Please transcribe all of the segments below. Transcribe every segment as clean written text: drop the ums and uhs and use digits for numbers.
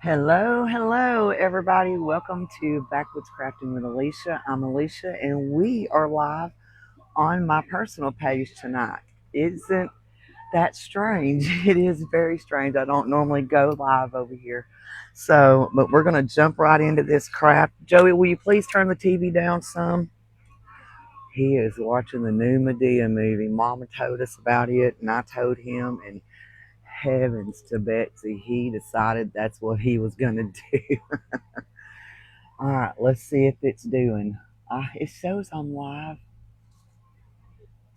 Hello, everybody. Welcome to Backwoods Crafting with Alicia. I'm Alicia, and we are live on my personal page tonight. Isn't that strange? It is very strange. I don't normally go live over here. But we're going to jump right into this craft. Joey, will you please turn the TV down some? He is watching the new Medea movie. Mama told us about it, and I told him, and heavens to Betsy, he decided that's what he was going to do. All right, let's see if it's doing. It shows I'm live.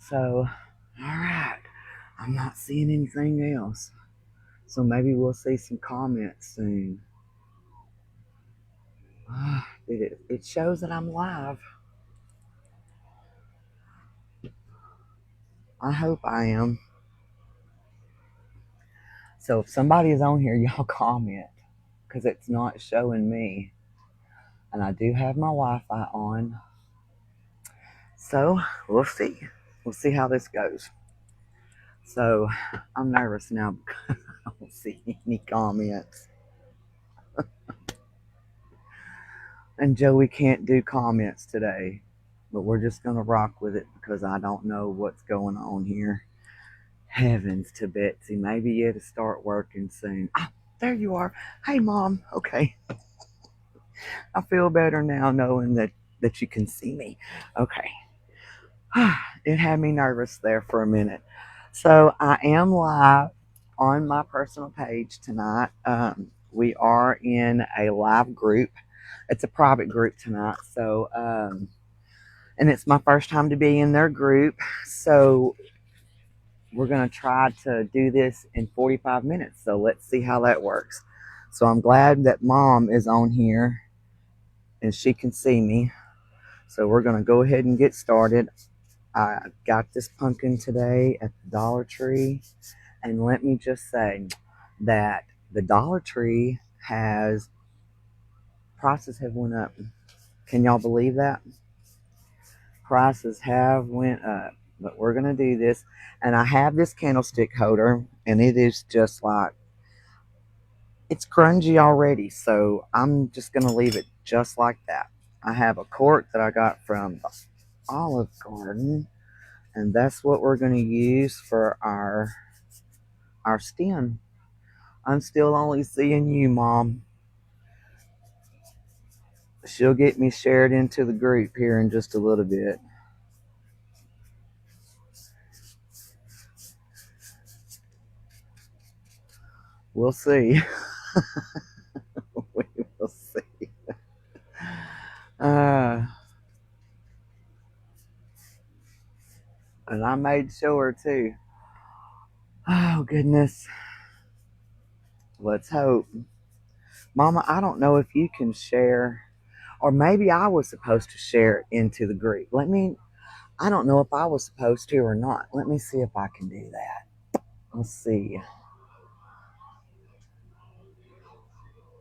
So, all right. I'm not seeing anything else. So maybe we'll see some comments soon. It shows that I'm live. I hope I am. So if somebody is on here, y'all comment because it's not showing me. And I do have my Wi-Fi on. So we'll see. We'll see how this goes. So I'm nervous now because I don't see any comments. And Joey can't do comments today, but we're just going to rock with it because I don't know what's going on here. Heavens to Betsy. Maybe it'll start working soon. Ah, there you are. Hey, Mom. Okay. I feel better now knowing that you can see me. Okay. It had me nervous there for a minute. So I am live on my personal page tonight. We are in a live group. It's a private group tonight. And it's my first time to be in their group. So we're going to try to do this in 45 minutes. So let's see how that works. So I'm glad that Mom is on here and she can see me. So we're going to go ahead and get started. I got this pumpkin today at the Dollar Tree. And let me just say that the Dollar Tree prices have went up. Can y'all believe that? Prices have went up. But we're going to do this. And I have this candlestick holder, and it is just like, it's grungy already. So I'm just going to leave it just like that. I have a cork that I got from the Olive Garden, and that's what we're going to use for our stem. I'm still only seeing you, Mom. She'll get me shared into the group here in just a little bit. We'll see. We will see. And I made sure too. Oh, goodness. Let's hope. Mama, I don't know if you can share, or maybe I was supposed to share it into the group. I don't know if I was supposed to or not. Let me see if I can do that. Let's see.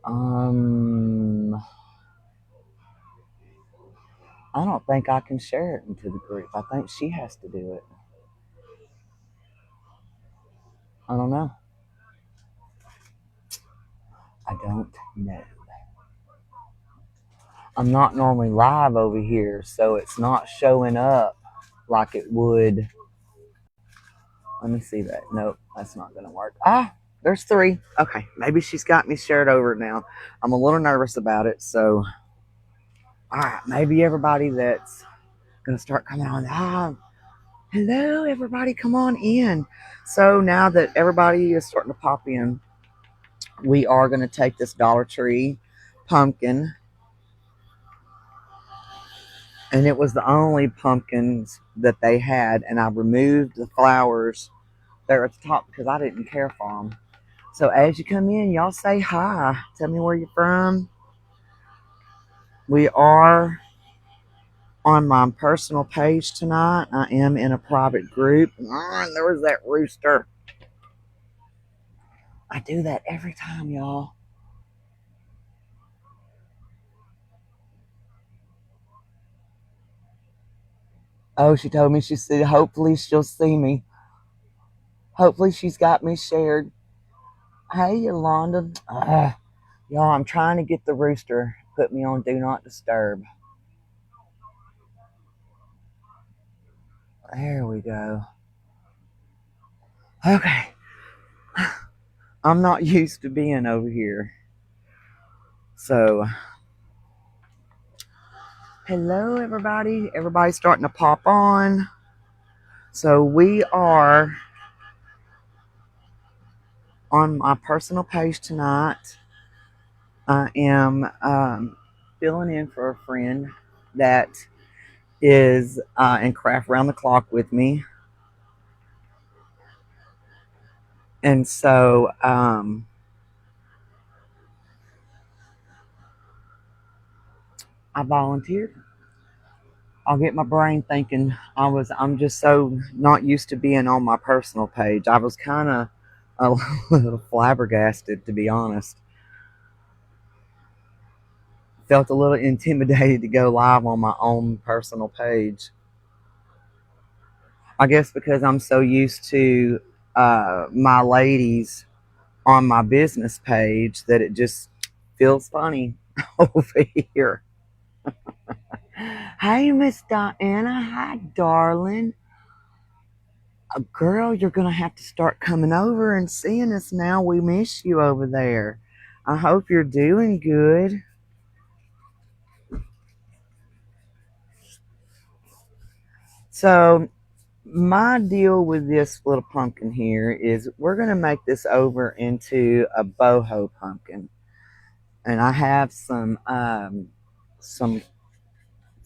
I don't think I can share it into the group. I think she has to do it. I don't know. I don't know. I'm not normally live over here, so it's not showing up like it would. Let me see that. Nope, that's not going to work. There's 3. Okay, maybe she's got me shared over now. I'm a little nervous about it, so. All right, maybe everybody that's going to start coming on. Hello, everybody, come on in. So now that everybody is starting to pop in, we are going to take this Dollar Tree pumpkin, and it was the only pumpkins that they had, and I removed the flowers there at the top because I didn't care for them. So as you come in, y'all say hi. Tell me where you're from. We are on my personal page tonight. I am in a private group. There was that rooster. I do that every time, y'all. Oh, she told me, she said, hopefully she'll see me. Hopefully she's got me shared. Hey, Yolanda. Y'all, I'm trying to get the rooster put me on do not disturb. There we go. Okay. I'm not used to being over here. So, hello everybody. Everybody's starting to pop on. So, we are on my personal page tonight. I am filling in for a friend that is in Craft Round the Clock with me. And so I volunteered. I'll get my brain thinking. I'm just so not used to being on my personal page. I was kind of a little flabbergasted, to be honest. Felt a little intimidated to go live on my own personal page. I guess because I'm so used to my ladies on my business page that it just feels funny over here. Hey, Miss Diana. Hi, darling. Girl, you're going to have to start coming over and seeing us now. We miss you over there. I hope you're doing good. So, my deal with this little pumpkin here is we're going to make this over into a boho pumpkin. And I have some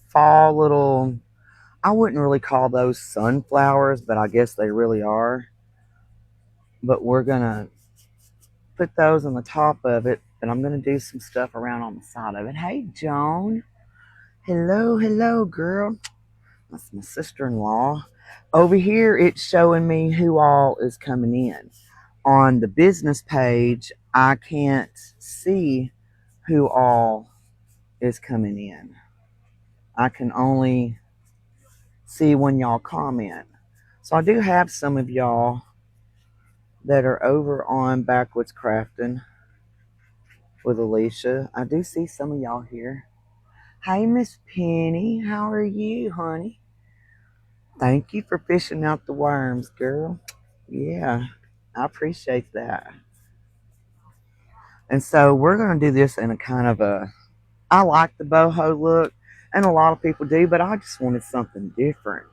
fall little, I wouldn't really call those sunflowers, but I guess they really are. But we're going to put those on the top of it, and I'm going to do some stuff around on the side of it. Hey, Joan. Hello, hello, girl. That's my sister-in-law. Over here, it's showing me who all is coming in. On the business page, I can't see who all is coming in. I can only see when y'all comment. So I do have some of y'all that are over on Backwoods Crafting with Alicia. I do see some of y'all here. Hey, Miss Penny, how are you, honey? Thank you for fishing out the worms, girl. Yeah, I appreciate that. And so we're going to do this in a kind of a, I like the boho look, and a lot of people do, but I just wanted something different.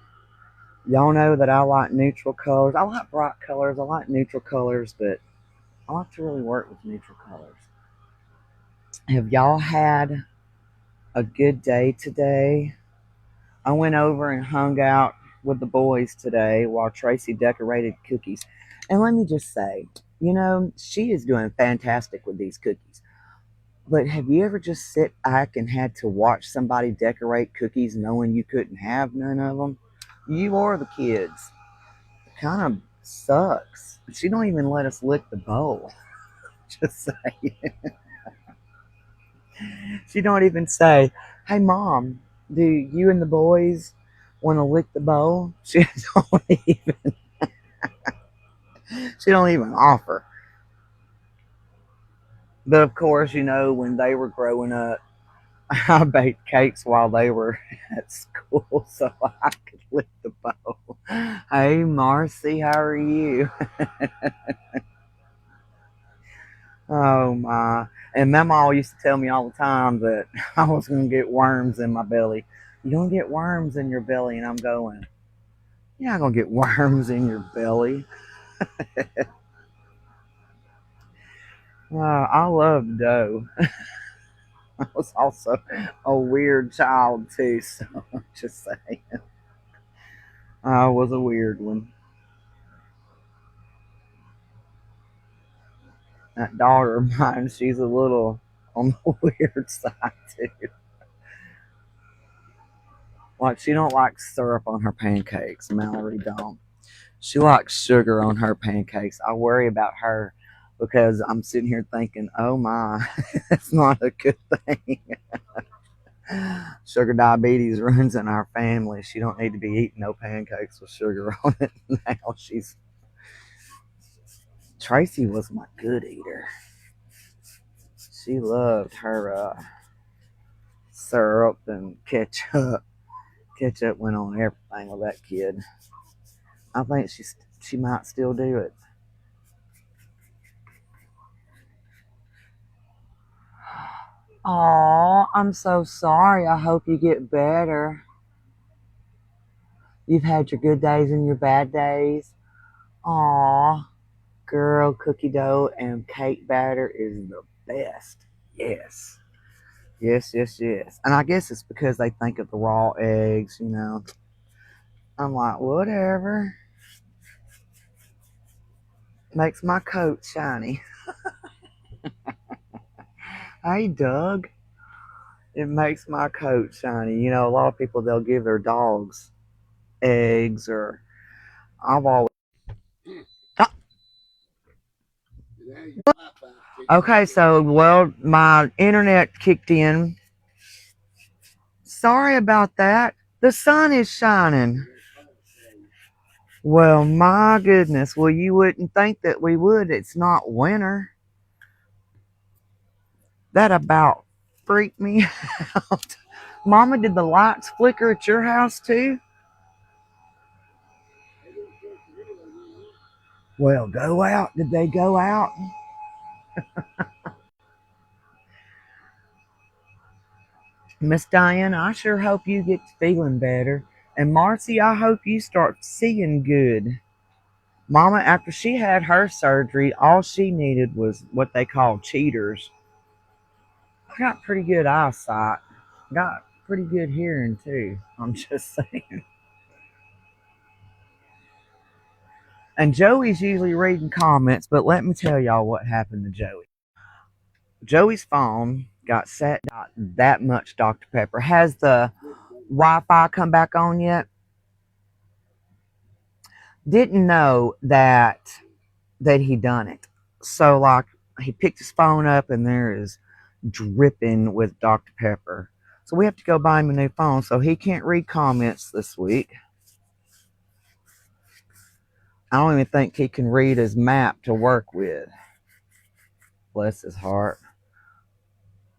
Y'all know that I like neutral colors. I like bright colors. I like neutral colors, but I like to really work with neutral colors. Have y'all had a good day today? I went over and hung out with the boys today while Tracy decorated cookies. And let me just say, she is doing fantastic with these cookies. But have you ever just sit back and had to watch somebody decorate cookies knowing you couldn't have none of them? You or the kids. It kind of sucks. She don't even let us lick the bowl. Just say. She don't even say, "Hey, Mom, do you and the boys want to lick the bowl?" Don't even. She don't even offer. But of course, when they were growing up, I baked cakes while they were at school so I could lick the bowl. Hey, Marcy, how are you? Oh my! And Mama used to tell me all the time that I was gonna get worms in my belly. You're gonna get worms in your belly, and I'm going, you're not gonna get worms in your belly. I love dough. I was also a weird child too, so I'm just saying. I was a weird one. That daughter of mine, she's a little on the weird side too. Like she don't like syrup on her pancakes. Mallory don't. She likes sugar on her pancakes. I worry about her because I'm sitting here thinking, oh my, that's not a good thing. Sugar diabetes runs in our family. She don't need to be eating no pancakes with sugar on it. Now Tracy was my good eater. She loved her syrup and ketchup. Ketchup went on everything with that kid. I think she might still do it. Oh, I'm so sorry. I hope you get better. You've had your good days and your bad days. Aw, girl, cookie dough and cake batter is the best. Yes. Yes, yes, yes. And I guess it's because they think of the raw eggs, you know. I'm like, whatever. Makes my coat shiny. Hey, Doug. It makes my coat shiny. You know, a lot of people, they'll give their dogs eggs or I've always. Ah, okay, so, well, my internet kicked in. Sorry about that. The sun is shining. Well, my goodness. Well, you wouldn't think that we would. It's not winter. That about freaked me out. Mama, did the lights flicker at your house too? Well, go out. Did they go out? Miss Diane, I sure hope you get feeling better. And Marcy, I hope you start seeing good. Mama, after she had her surgery, all she needed was what they call cheaters. I got pretty good eyesight. Got pretty good hearing too. I'm just saying. And Joey's usually reading comments, but let me tell y'all what happened to Joey. Joey's phone got set that much Dr. Pepper. Has the Wi-Fi come back on yet? Didn't know that he done it. So like he picked his phone up and there is dripping with Dr. Pepper. So we have to go buy him a new phone so he can't read comments this week. I don't even think he can read his map to work with. Bless his heart.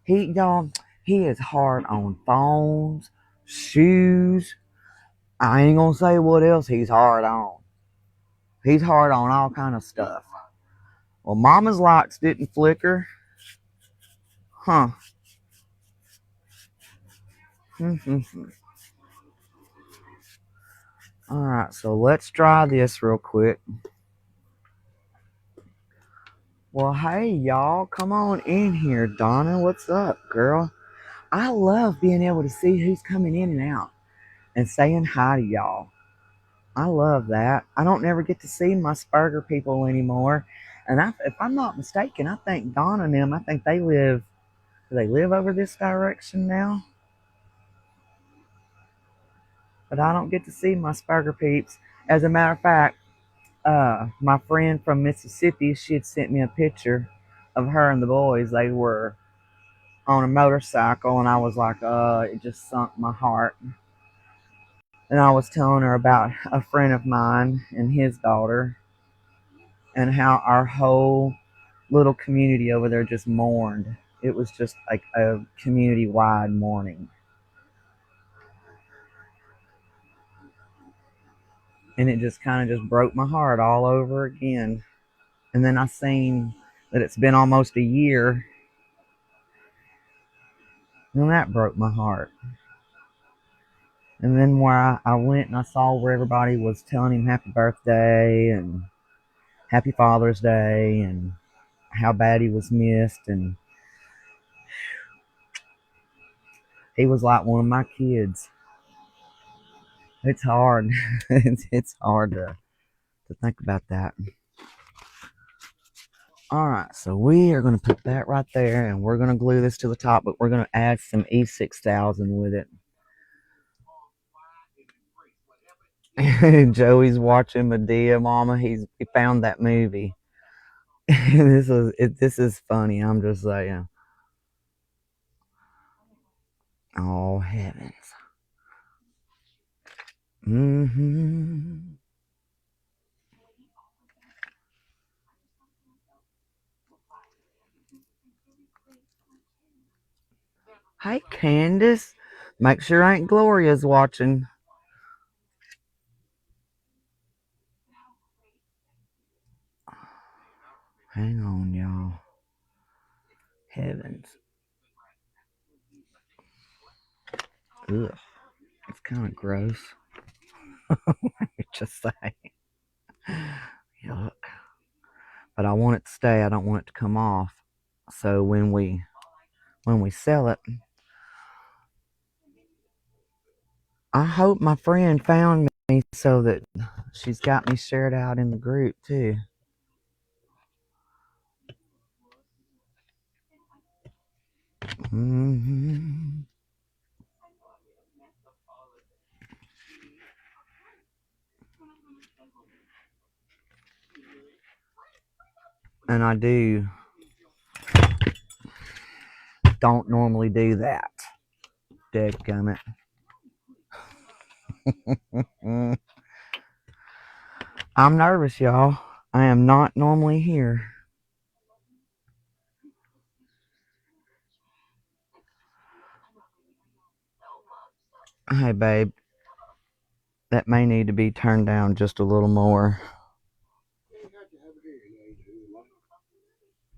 Y'all, he is hard on phones, shoes. I ain't gonna say what else he's hard on. He's hard on all kind of stuff. Well, Mama's lights didn't flicker. Huh. Alright, so let's try this real quick. Well, hey, y'all. Come on in here, Donna. What's up, girl? I love being able to see who's coming in and out and saying hi to y'all. I love that. I don't never get to see my Spurger people anymore. And if I'm not mistaken, I think Donna and them, I think do they live over this direction now? But I don't get to see my Spurger peeps. As a matter of fact, my friend from Mississippi, she had sent me a picture of her and the boys. They were on a motorcycle, and I was like, it just sunk my heart. And I was telling her about a friend of mine and his daughter, and how our whole little community over there just mourned. It was just like a community wide mourning. And it just kind of just broke my heart all over again. And then I seen that it's been almost a year, and that broke my heart. And then where I went and I saw where everybody was telling him happy birthday and happy Father's Day and how bad he was missed. And he was like one of my kids. It's hard. It's hard to think about that. All right, so we are going to put that right there, and we're going to glue this to the top, but we're going to add some E6000 with it. Joey's watching Medea, Mama. He found that movie. This is funny. I'm just saying. Oh heavens. Mm-hmm. Hey, Candace. Make sure Aunt Gloria's watching. Hang on, y'all. Heavens. Ugh. It's kind of gross. Just say. Yuck. But I want it to stay. I don't want it to come off. So when we sell it, I hope my friend found me so that she's got me shared out in the group too. Mm-hmm. And I don't normally do that. Dadgummit. I'm nervous, y'all. I am not normally here. Hey, babe. That may need to be turned down just a little more.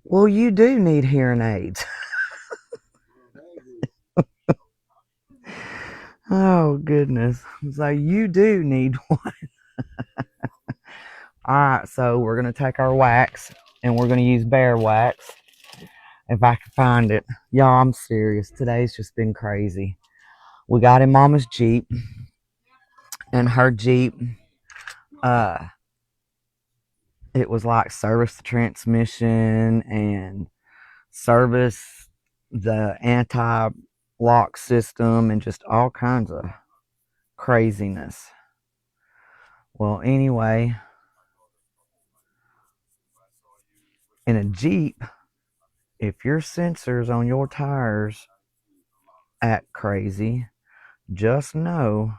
Well, you do need hearing aids. Oh, goodness. So you do need one. All right, so we're going to take our wax and we're going to use bear wax if I can find it. Y'all, I'm serious. Today's just been crazy. We got in Mama's Jeep, and her Jeep, it was like service the transmission and service the anti-lock system and just all kinds of craziness. Well, anyway, in a Jeep, if your sensors on your tires act crazy, just know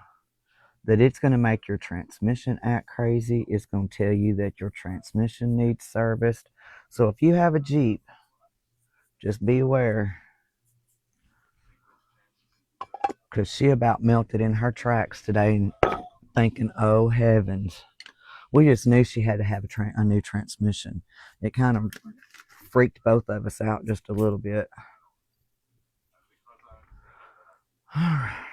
that it's going to make your transmission act crazy. It's going to tell you that your transmission needs serviced. So if you have a Jeep, just be aware, because she about melted in her tracks today thinking, oh heavens. We just knew she had to have a new transmission. It kind of freaked both of us out just a little bit. All right.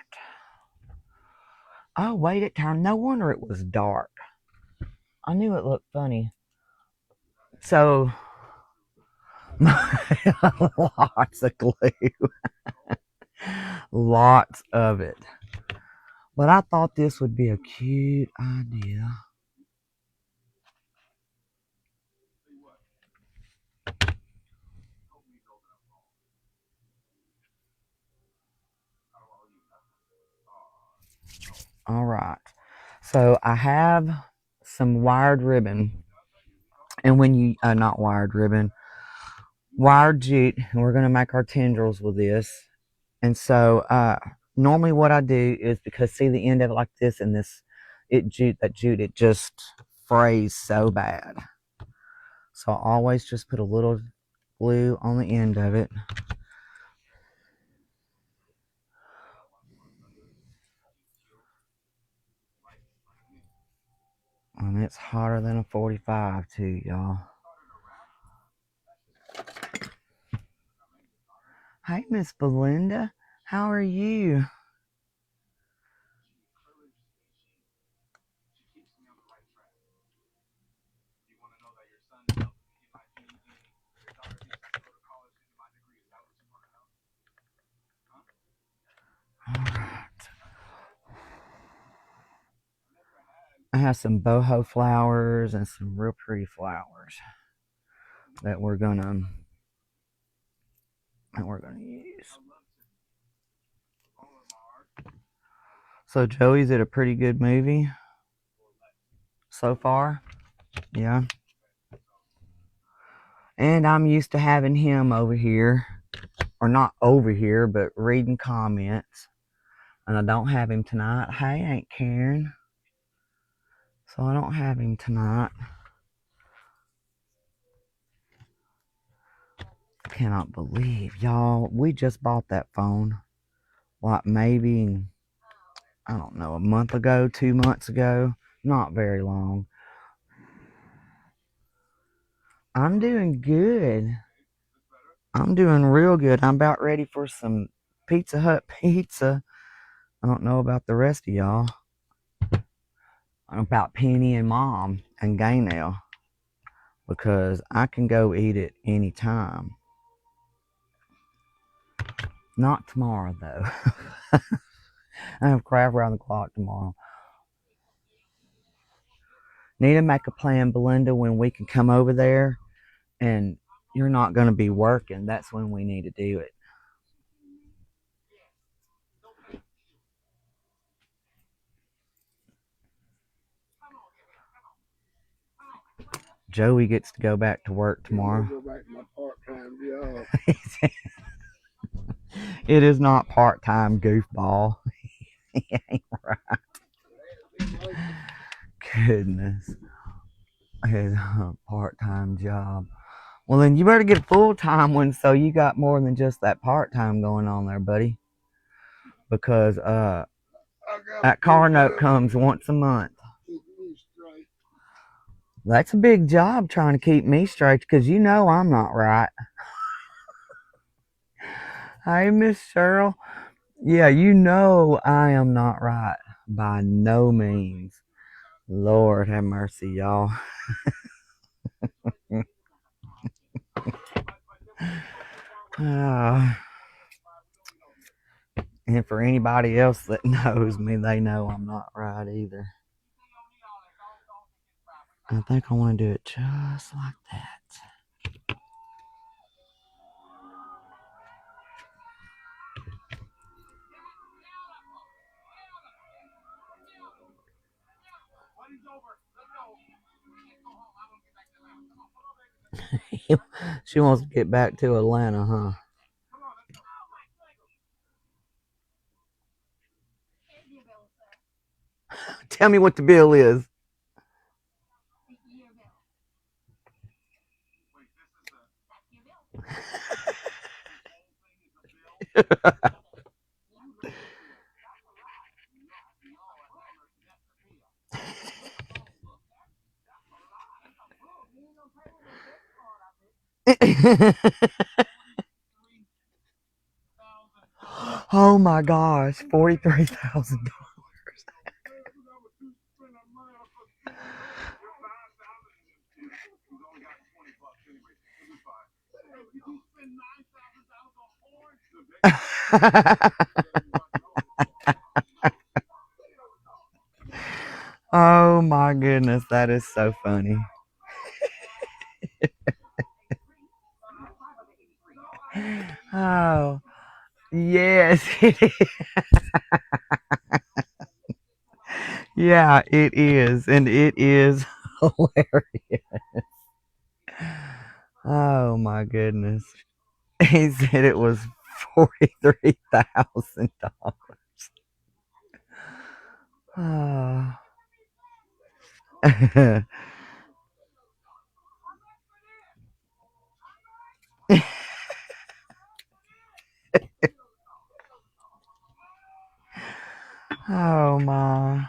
Oh, wait, it turned. No wonder it was dark. I knew it looked funny. So, lots of glue. Lots of it. But I thought this would be a cute idea. All right. So I have some wired ribbon. And when you, not wired ribbon, wired jute. And we're going to make our tendrils with this. And so normally what I do is, because see the end of it like this, and this, it just frays so bad. So I always just put a little glue on the end of it. And it's hotter than a 45 too, y'all. Hey, Miss Belinda, how are you? All right. I have some boho flowers and some real pretty flowers that we're gonna use. So Joey's at a pretty good movie so far. Yeah. And I'm used to having him over here, or not over here, but reading comments. And I don't have him tonight. Hey, Aunt Karen. So I don't have him tonight. I cannot believe, y'all, we just bought that phone. like maybe, I don't know, a month ago, 2 months ago. Not very long. I'm doing good. I'm doing real good. I'm about ready for some Pizza Hut pizza. I don't know about the rest of y'all. About Penny and Mom and Gaynell, because I can go eat it anytime. Not tomorrow though. I have crab around the clock tomorrow. Need to make a plan, Belinda, when we can come over there and you're not going to be working. That's when we need to do it. Joey gets to go back to work tomorrow. Go back to my part-time job. It is not part-time, goofball. It ain't right. Goodness. It's a part-time job. Well, then you better get a full-time one so you got more than just that part-time going on there, buddy. Because that car note comes once a month. That's a big job trying to keep me straight because you know I'm not right. Hey, Miss Cheryl. Yeah, you know I am not right by no means. Lord have mercy, y'all. And for anybody else that knows me, they know I'm not right either. I think I want to do it just like that. She wants to get back to Atlanta, huh? Tell me what the bill is. Oh my gosh, $43,000. Oh my goodness, that is so funny. Oh, yes, it is. Yeah, it is. And it is hilarious. Oh my goodness. He said it was $43,000. Oh. Oh my.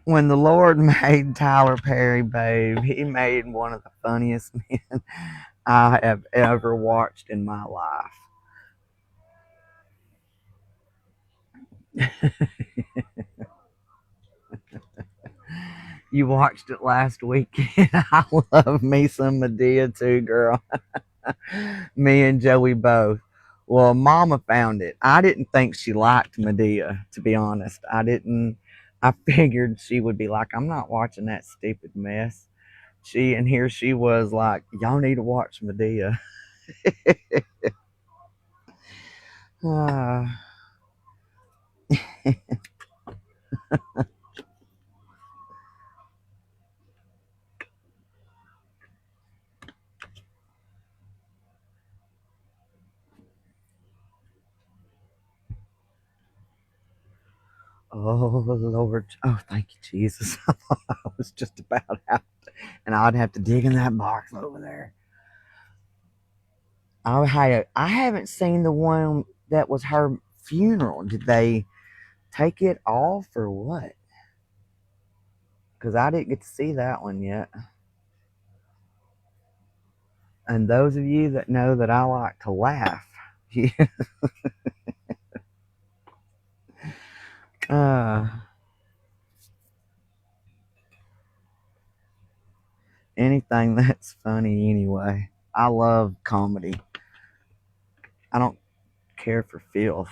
When the Lord made Tyler Perry, babe, he made one of the funniest men I have ever watched in my life. You watched it last weekend. I love me some Madea too, girl. Me and Joey both. Well, Mama found it. I didn't think she liked Medea, to be honest. I didn't. I figured she would be like, I'm not watching that stupid mess. And here she was like, y'all need to watch Medea. Ah. Oh Lord. Oh, thank you, Jesus. I was just about out. And and I'd have to dig in that box over there. I haven't seen the one that was her funeral. Did they take it off or what? Because I didn't get to see that one yet. And those of you that know that I like to laugh, uh, anything that's funny anyway. I love comedy. I don't care for filth,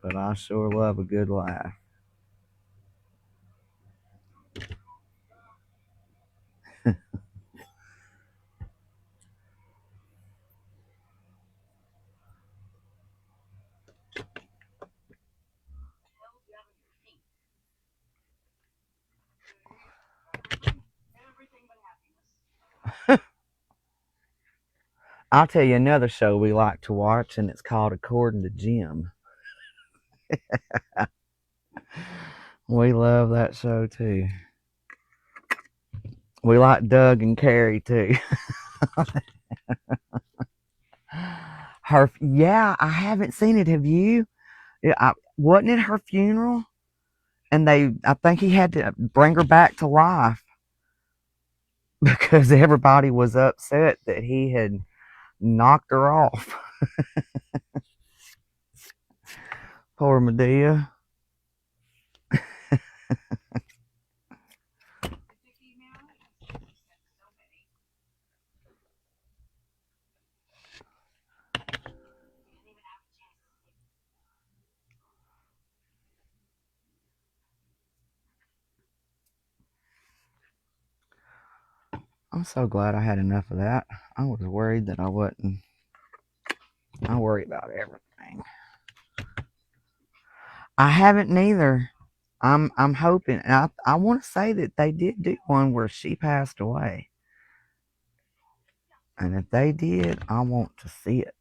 but I sure love a good laugh. I'll tell you another show we like to watch, and it's called According to Jim. We love that show too. We like Doug and Carrie too. Yeah, I haven't seen it. Have you? Wasn't it her funeral? And I think he had to bring her back to life because everybody was upset that he had knocked her off. Poor Medea. I'm so glad I had enough of that. I was worried that I wouldn't. I worry about everything. I haven't neither. I'm hoping. And I want to say that they did do one where she passed away. And if they did, I want to see it.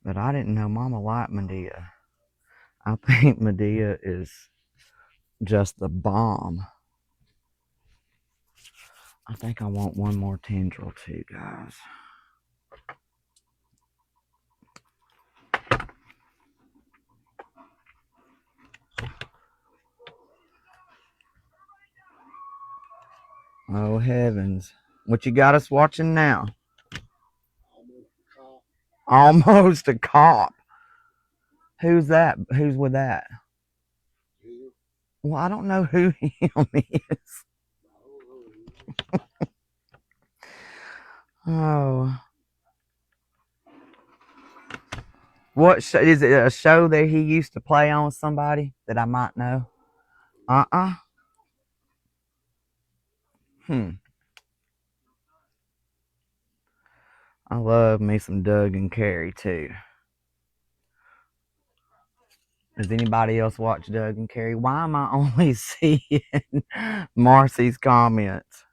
But I didn't know Mama liked Medea. I think Medea is just the bomb. I think I want one more tendril too, guys. Oh heavens. What you got us watching now? Almost a cop. Who's that? Who's with that? Well, I don't know who him is. Oh. What show, is it a show that he used to play on with somebody that I might know? Uh-uh. I love me some Doug and Carrie too. Does anybody else watch Doug and Carrie? Why am I only seeing Marcy's comments?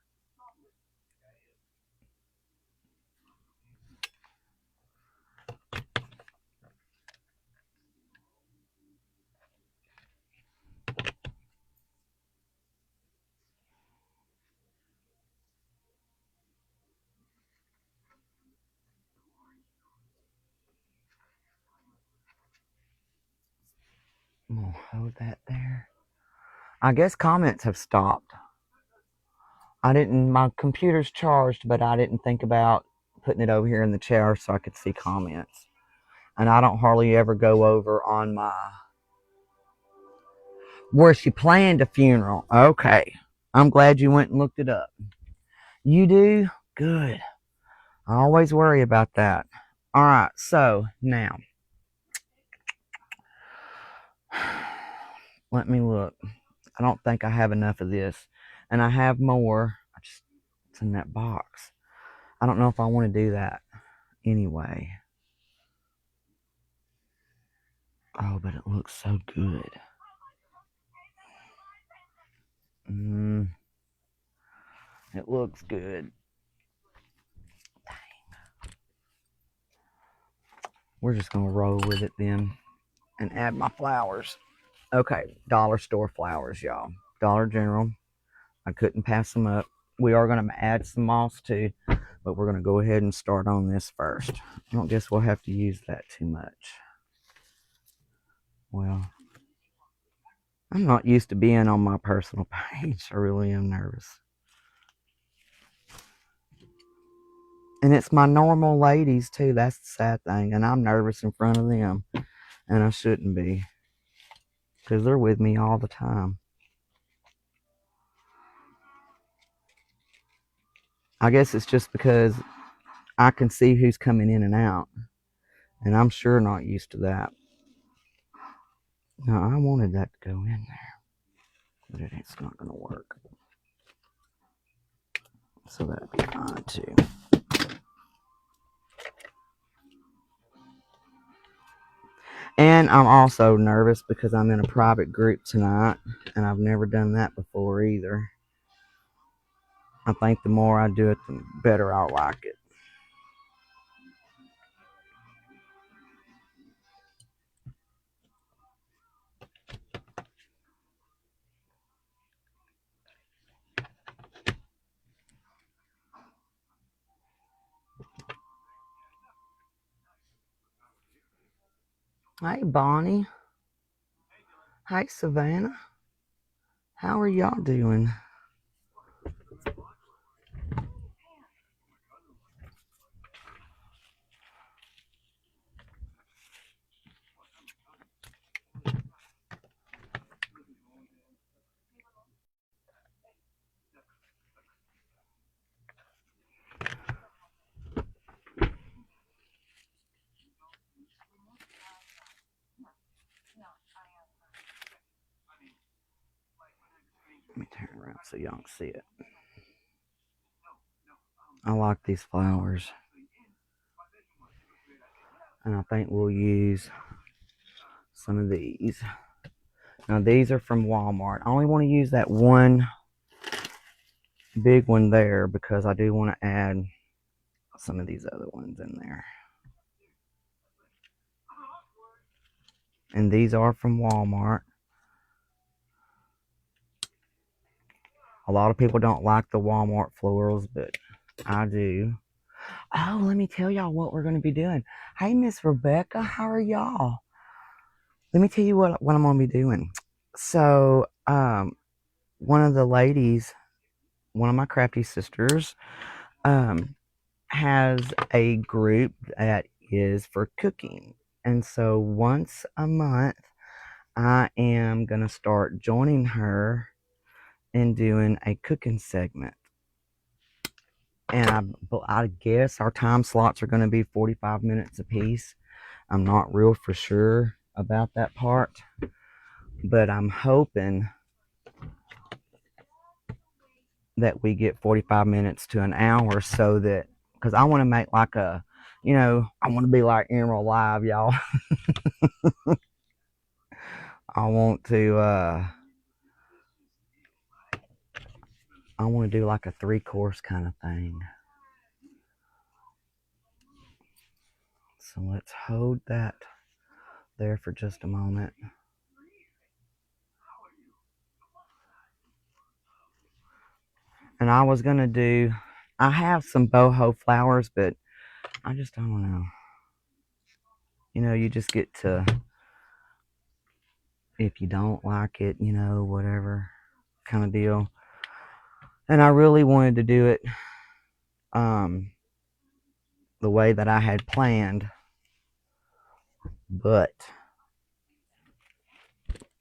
I'm gonna hold that there. I guess comments have stopped. My computer's charged, but I didn't think about putting it over here in the chair so I could see comments. And I don't hardly ever go over on my, where she planned a funeral. Okay. I'm glad you went and looked it up. You do? Good. I always worry about that. All right. So now, let me look. I don't think I have enough of this. And I have more. It's in that box. I don't know if I want to do that anyway. Oh, but it looks so good. It looks good. Dang. We're just going to roll with it then and add my flowers. Okay, dollar store flowers, y'all. Dollar General. I couldn't pass them up. We are going to add some moss too, but we're going to go ahead and start on this first. I don't guess we'll have to use that too much. Well, I'm not used to being on my personal page. I really am nervous. And it's my normal ladies too. That's the sad thing. And I'm nervous in front of them. And I shouldn't be. Because they're with me all the time. I guess it's just because I can see who's coming in and out. And I'm sure not used to that. No, I wanted that to go in there. But it's not going to work. So that'd be fine too. And I'm also nervous because I'm in a private group tonight. And I've never done that before either. I think the more I do it, the better I'll like it. Hey, Bonnie. Hey, Savannah. How are y'all doing? Let me turn around so y'all can see it. I like these flowers. And I think we'll use some of these. Now these are from Walmart. I only want to use that one big one there because I do want to add some of these other ones in there. And these are from Walmart. A lot of people don't like the Walmart florals, but I do. Oh, let me tell y'all what we're going to be doing. Hey, Miss Rebecca, how are y'all? Let me tell you what I'm going to be doing. So, one of the ladies, one of my crafty sisters, has a group that is for cooking. And so once a month, I am going to start joining her and doing a cooking segment. And I guess our time slots are going to be 45 minutes apiece. I'm not real for sure about that part, but I'm hoping that we get 45 minutes to an hour so that, because I want to make like a, I want to be like Emerald Live, y'all. I want to, I want to do like a 3-course kind of thing. So let's hold that there for just a moment. And I was going to do, I have some boho flowers, but I just don't know. You just get to, if you don't like it, whatever kind of deal. And I really wanted to do it the way that I had planned, but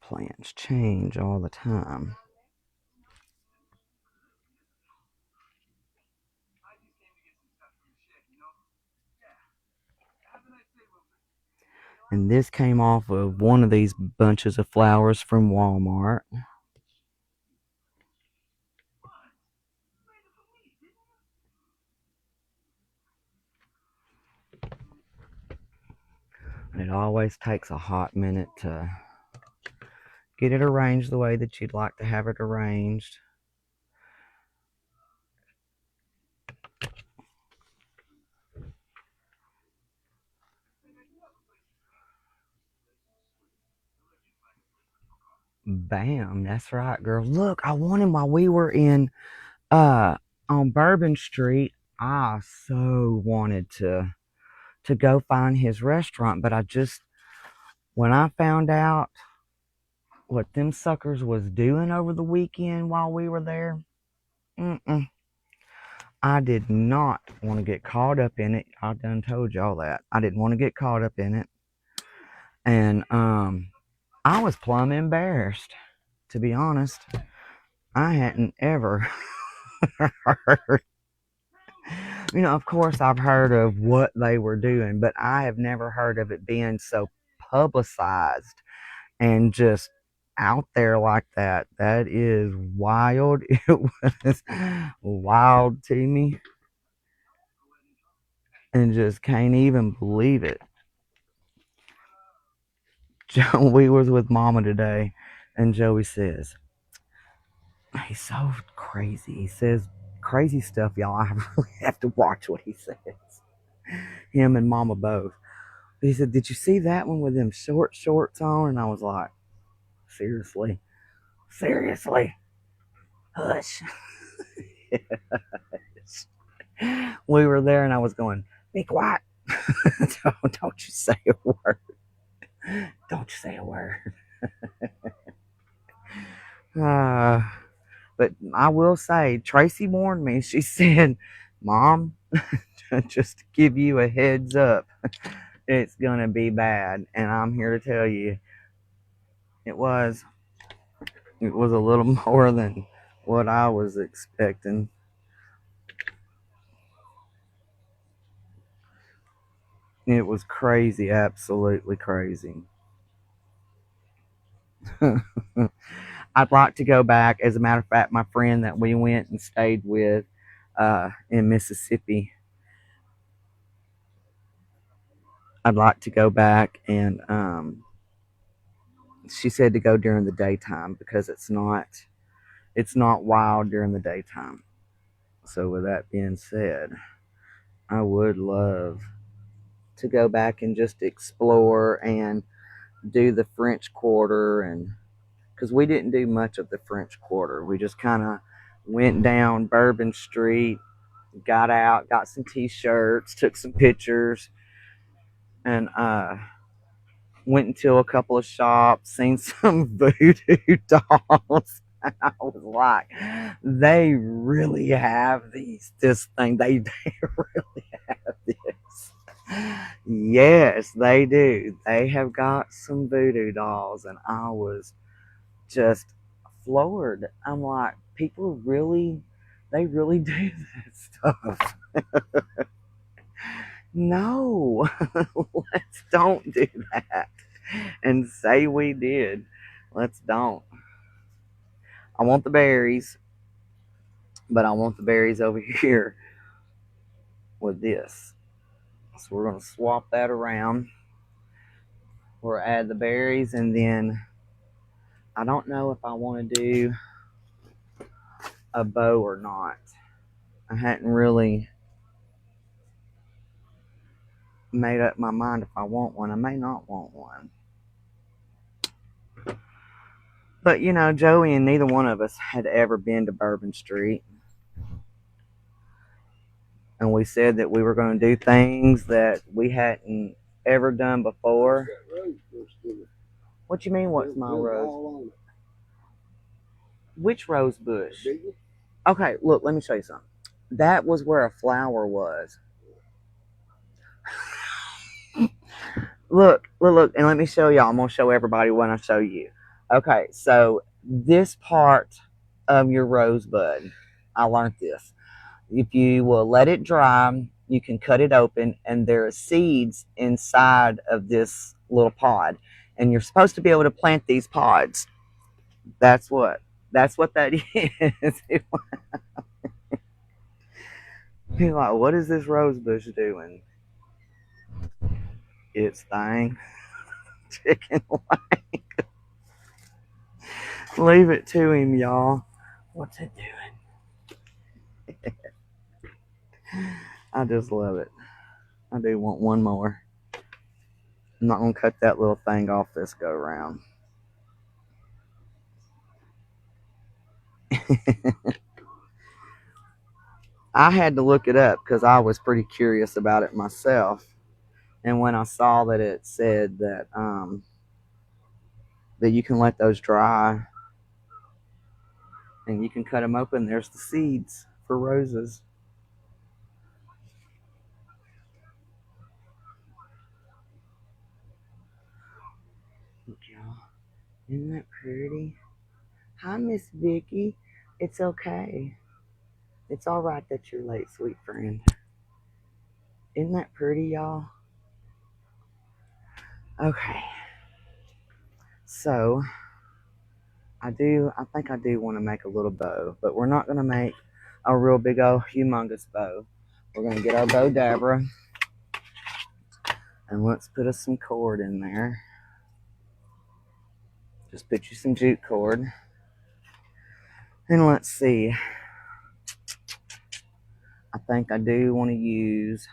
plans change all the time. And this came off of one of these bunches of flowers from Walmart. And it always takes a hot minute to get it arranged the way that you'd like to have it arranged. Bam, that's right, girl. Look, I wanted while we were in uh on Bourbon Street, I so wanted to go find his restaurant, but I just when I found out what them suckers was doing over the weekend while we were there, mm-mm, I did not want to get caught up in it. I done told y'all that. I didn't want to get caught up in it. And I was plumb embarrassed, to be honest. I hadn't ever heard, of course I've heard of what they were doing, but I have never heard of it being so publicized and just out there like that. That is wild. It was wild to me and just can't even believe it. We was with Mama today, and Joey says, he's so crazy. He says crazy stuff, y'all. I really have to watch what he says. Him and Mama both. He said, "Did you see that one with them short shorts on?" And I was like, "Seriously? Seriously? Hush." We were there, and I was going, "Be quiet. don't you say a word. Don't you say a word." Uh, but I will say, Tracy warned me. She said, "Mom, just to give you a heads up, it's gonna be bad." And I'm here to tell you, it was. It was a little more than what I was expecting. It was crazy, absolutely crazy. I'd like to go back. As a matter of fact, my friend that we went and stayed with in Mississippi, I'd like to go back and she said to go during the daytime because it's not wild during the daytime. So with that being said, I would love to go back and just explore and do the French Quarter, and because we didn't do much of the French Quarter, we just kind of went down Bourbon Street, got out, got some T-shirts, took some pictures, and went into a couple of shops, seen some voodoo dolls. And I was like, they really have this thing. They really have this. Yes, they do. They have got some voodoo dolls, and I was just floored. I'm like, people really, they really do that stuff. No, let's don't do that and say we did. Let's don't. I want the berries, but I want the berries over here with this. So we're going to swap that around. We'll add the berries, and then I don't know if I want to do a bow or not. I hadn't really made up my mind if I want one. I may not want one. But Joey and neither one of us had ever been to Bourbon Street. And we said that we were going to do things that we hadn't ever done before. What you mean, what's my rose? Which rose bush? Okay, look, let me show you something. That was where a flower was. Look, and let me show y'all. I'm going to show everybody when I show you. Okay, so this part of your rosebud, I learned this. If you will let it dry, you can cut it open, and there are seeds inside of this little pod. And you're supposed to be able to plant these pods. That's what that is. You're like, what is this rose bush doing? It's thing. Chicken wing. Leave it to him, y'all. What's it doing? I just love it. I do want one more. I'm not going to cut that little thing off this go round. I had to look it up because I was pretty curious about it myself. And when I saw that it said that you can let those dry and you can cut them open, there's the seeds for roses. Look, y'all. Isn't that pretty? Hi, Miss Vicky. It's okay. It's all right that you're late, sweet friend. Isn't that pretty, y'all? Okay. So, I think I do want to make a little bow, but we're not going to make a real big old humongous bow. We're going to get our bow dabra and let's put us some cord in there. Just put you some jute cord. And let's see. I think I do want to use,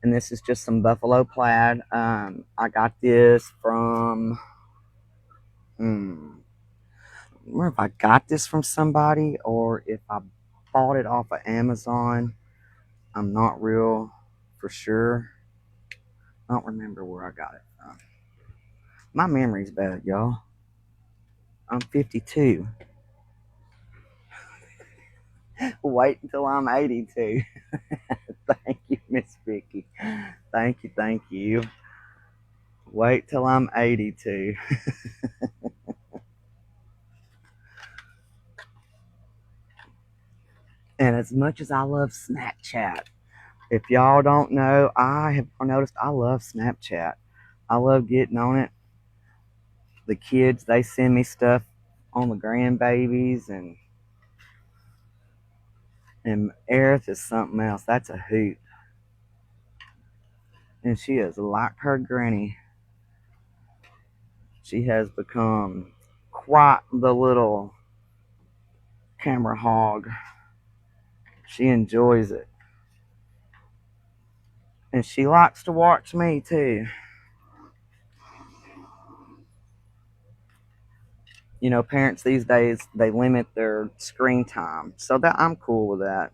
and this is just some buffalo plaid. I got this from, I don't remember if I got this from somebody or if I bought it off of Amazon. I'm not real for sure. I don't remember where I got it from. My memory's bad, y'all. I'm 52. Wait until I'm 82. Thank you, Miss Vicky. Thank you, thank you. Wait till I'm 82. And as much as I love Snapchat, if y'all don't know, I have noticed I love Snapchat. I love getting on it. The kids, they send me stuff on the grandbabies, and Aerith is something else. That's a hoot. And she is like her granny. She has become quite the little camera hog. She enjoys it. And she likes to watch me too. You know, parents these days, they limit their screen time. So that I'm cool with that.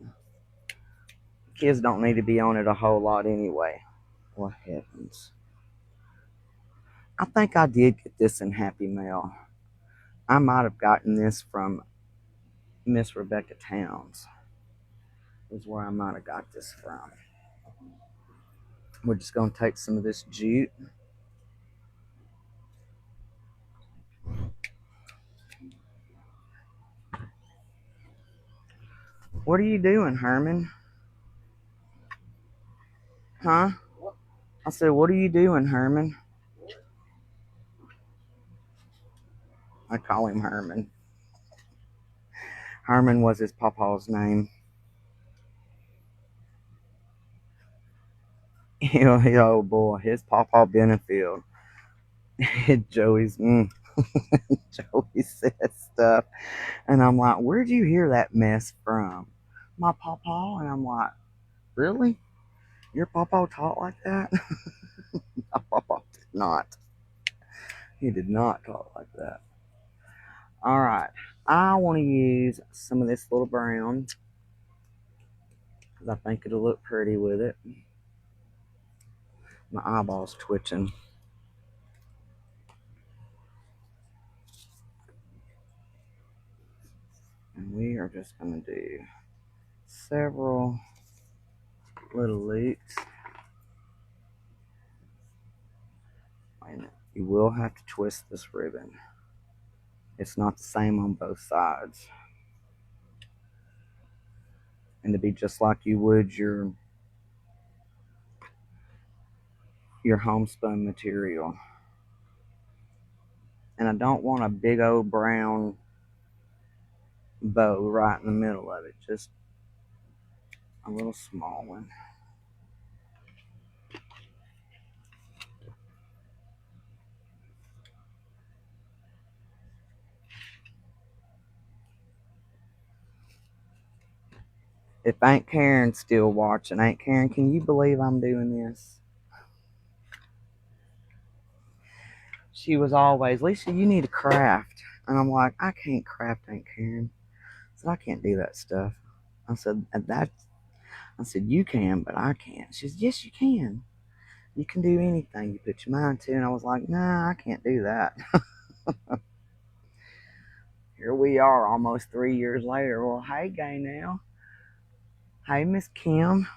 Kids don't need to be on it a whole lot anyway. What heavens. I think I did get this in Happy Mail. I might have gotten this from Miss Rebecca Towns. Is where I might have got this from. We're just going to take some of this jute. What are you doing, Herman? Huh? I said, what are you doing, Herman? I call him Herman. Herman was his papa's name. Oh boy, his papa Benefield. Joey's, Joey says stuff. And I'm like, where'd you hear that mess from? My papa? And I'm like, really? Your papa talk like that? My papa did not. He did not talk like that. All right. I want to use some of this little brown because I think it'll look pretty with it. My eyeball's twitching. And we are just going to do several little loops. And you will have to twist this ribbon. It's not the same on both sides. And to be just like you would your homespun material. And I don't want a big old brown bow right in the middle of it. Just a little small one. If Aunt Karen's still watching, Aunt Karen, can you believe I'm doing this? She was always, Lisa, you need to craft. And I'm like, I can't craft, Aunt Karen. I said, I can't do that stuff. I said, I said, you can, but I can't. She said, yes, you can. You can do anything you put your mind to. And I was like, nah, I can't do that. Here we are almost 3 years later. Well, hey, gay now. Hey, Miss Kim.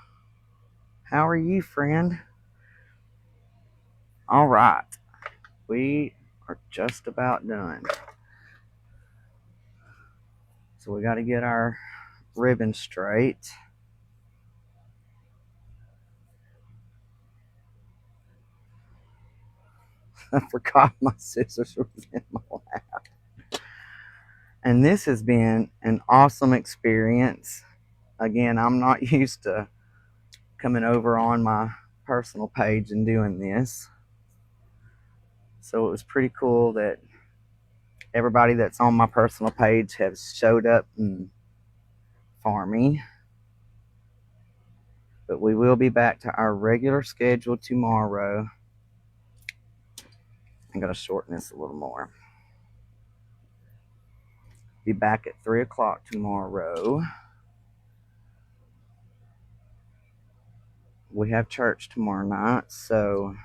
How are you, friend? All right. We are just about done. So we got to get our ribbon straight. I forgot my scissors was in my lap. And this has been an awesome experience. Again, I'm not used to coming over on my personal page and doing this. So it was pretty cool that everybody that's on my personal page has showed up and for me. But we will be back to our regular schedule tomorrow. I'm going to shorten this a little more. Be back at 3 o'clock tomorrow. We have church tomorrow night, so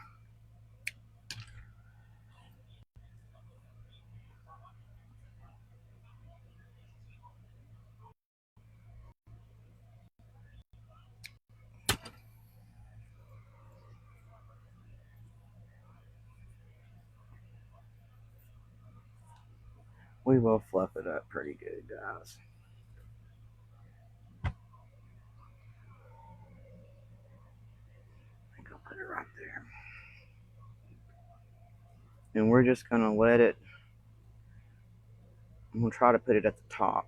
we will fluff it up pretty good, guys. I think I'll put it right there. And we're just going to let it, I'm going to try to put it at the top.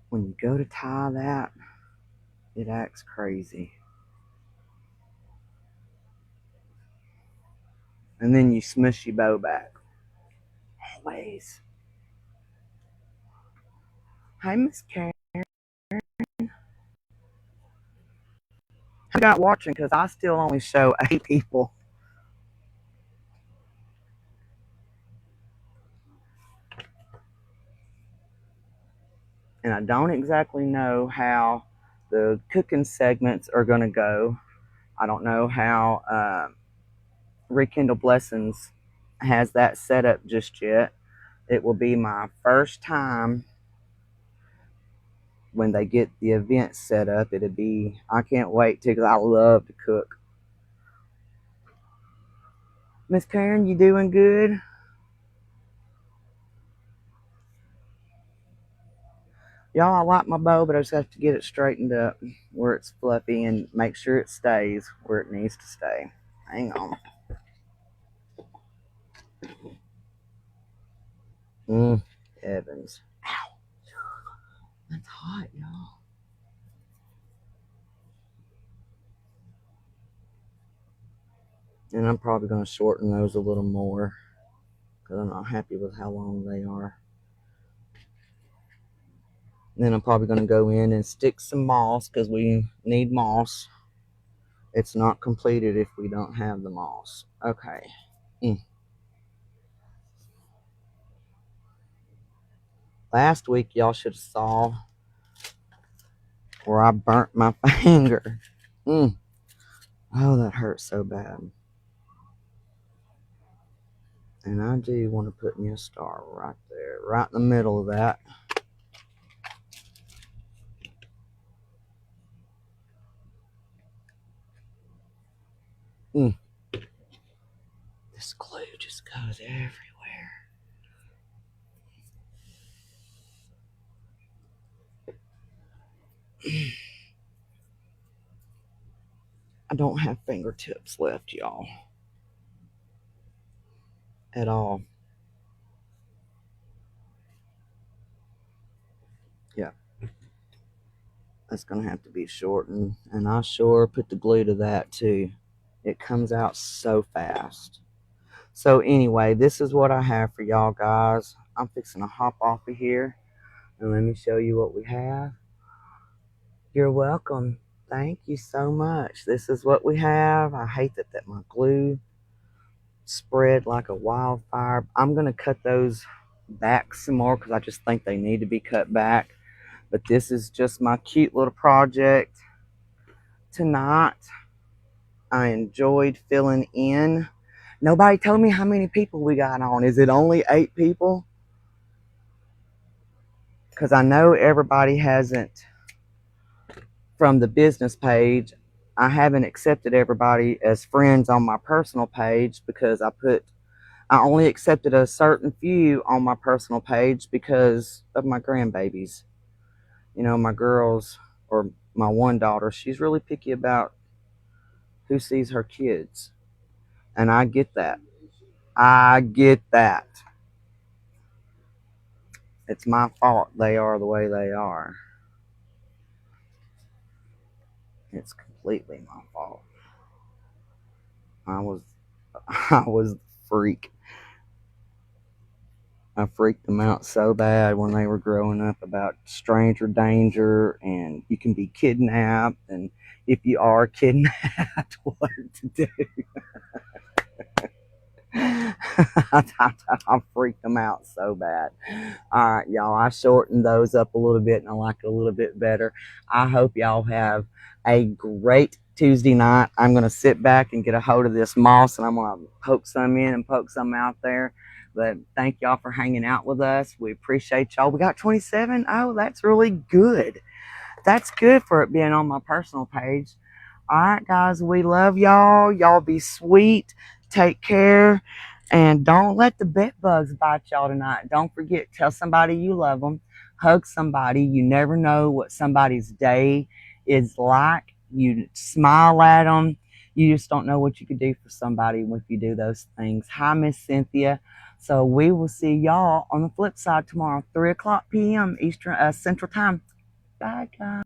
When you go to tie that, it acts crazy. And then you smush your bow back. Always. Hey, Miss Karen. I'm not watching because I still only show 8 people. And I don't exactly know how the cooking segments are going to go. I don't know how Rekindle Blessings has that set up just yet. It will be my first time when they get the event set up. It'll be, I can't wait to, because I love to cook. Miss Karen, you doing good? Y'all, I like my bow, but I just have to get it straightened up where it's fluffy and make sure it stays where it needs to stay. Hang on. Evans. Ow. That's hot, y'all. And I'm probably going to shorten those a little more because I'm not happy with how long they are. And then I'm probably going to go in and stick some moss because we need moss. It's not completed if we don't have the moss. Okay. Last week, y'all should have saw where I burnt my finger. Oh, that hurt so bad. And I do want to put me a star right there, right in the middle of that. This glue just goes everywhere. I don't have fingertips left, y'all. At all. Yeah. That's going to have to be shortened. And I sure put the glue to that too. It comes out so fast. So anyway, this is what I have for y'all guys. I'm fixing to hop off of here and let me show you what we have. You're welcome. Thank you so much. This is what we have. I hate that my glue spread like a wildfire. I'm going to cut those back some more because I just think they need to be cut back. But this is just my cute little project tonight. I enjoyed filling in. Nobody told me how many people we got on. Is it only 8 people? Because I know everybody hasn't, from the business page, I haven't accepted everybody as friends on my personal page because I only accepted a certain few on my personal page because of my grandbabies. You know, my girls, or my one daughter, she's really picky about who sees her kids. And I get that. I get that. It's my fault they are the way they are. It's completely my fault. I was the freak. I freaked them out so bad when they were growing up about stranger danger and you can be kidnapped, and if you are kidnapped, what to do. I freaked them out so bad. All right, y'all, I shortened those up a little bit and I like it a little bit better. I hope y'all have a great Tuesday night. I'm going to sit back and get a hold of this moss and I'm going to poke some in and poke some out there. But thank y'all for hanging out with us. We appreciate y'all. We got 27. Oh, that's really good. That's good for it being on my personal page. All right, guys, we love y'all. Y'all be sweet. Take care. And don't let the bed bugs bite y'all tonight. Don't forget, tell somebody you love them. Hug somebody. You never know what somebody's day is like. You smile at them. You just don't know what you could do for somebody if you do those things. Hi, Miss Cynthia. So we will see y'all on the flip side tomorrow, 3 o'clock p.m. Eastern Central Time. Bye, guys.